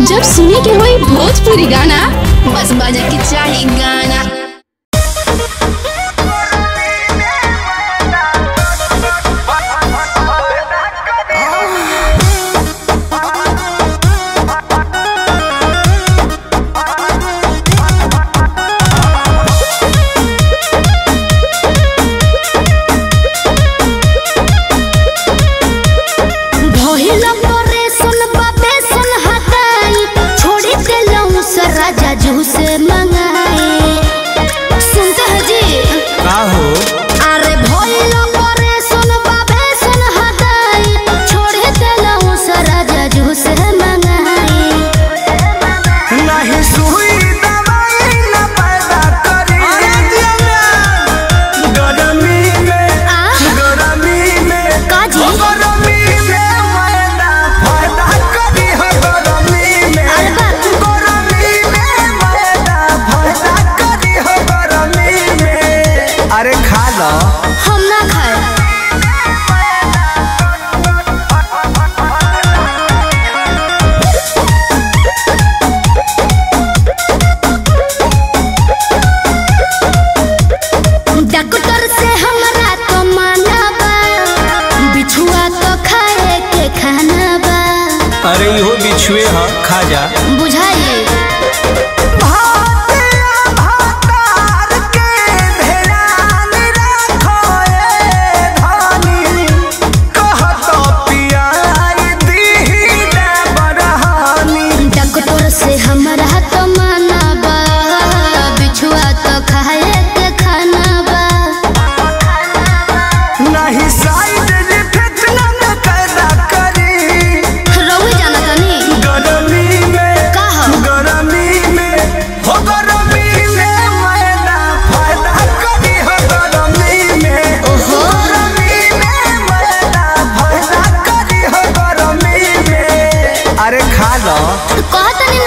जब सुने के होई भोजपुरी गाना बस बजे के चाही गाना। हम ना खाए। डॉक्टर से हमरा तो माना बा, बिछुआ तो खाए के खाना बा। अरे इहो बिछुए ह, खा जा। बुझाइए से हमरा तो माना बा, बिछुआ तो खाए के खाना बा। नहीं साइड इफेक्ट ना पैदा करी। रउए जाना तनी गरमी में का हो, गरमी में हो, गरमी में मैदा फायदा करी हो, गरमी में ओहो गरमी में मैदा फायदा करी हो, गरमी में। अरे खा लो। कहतनी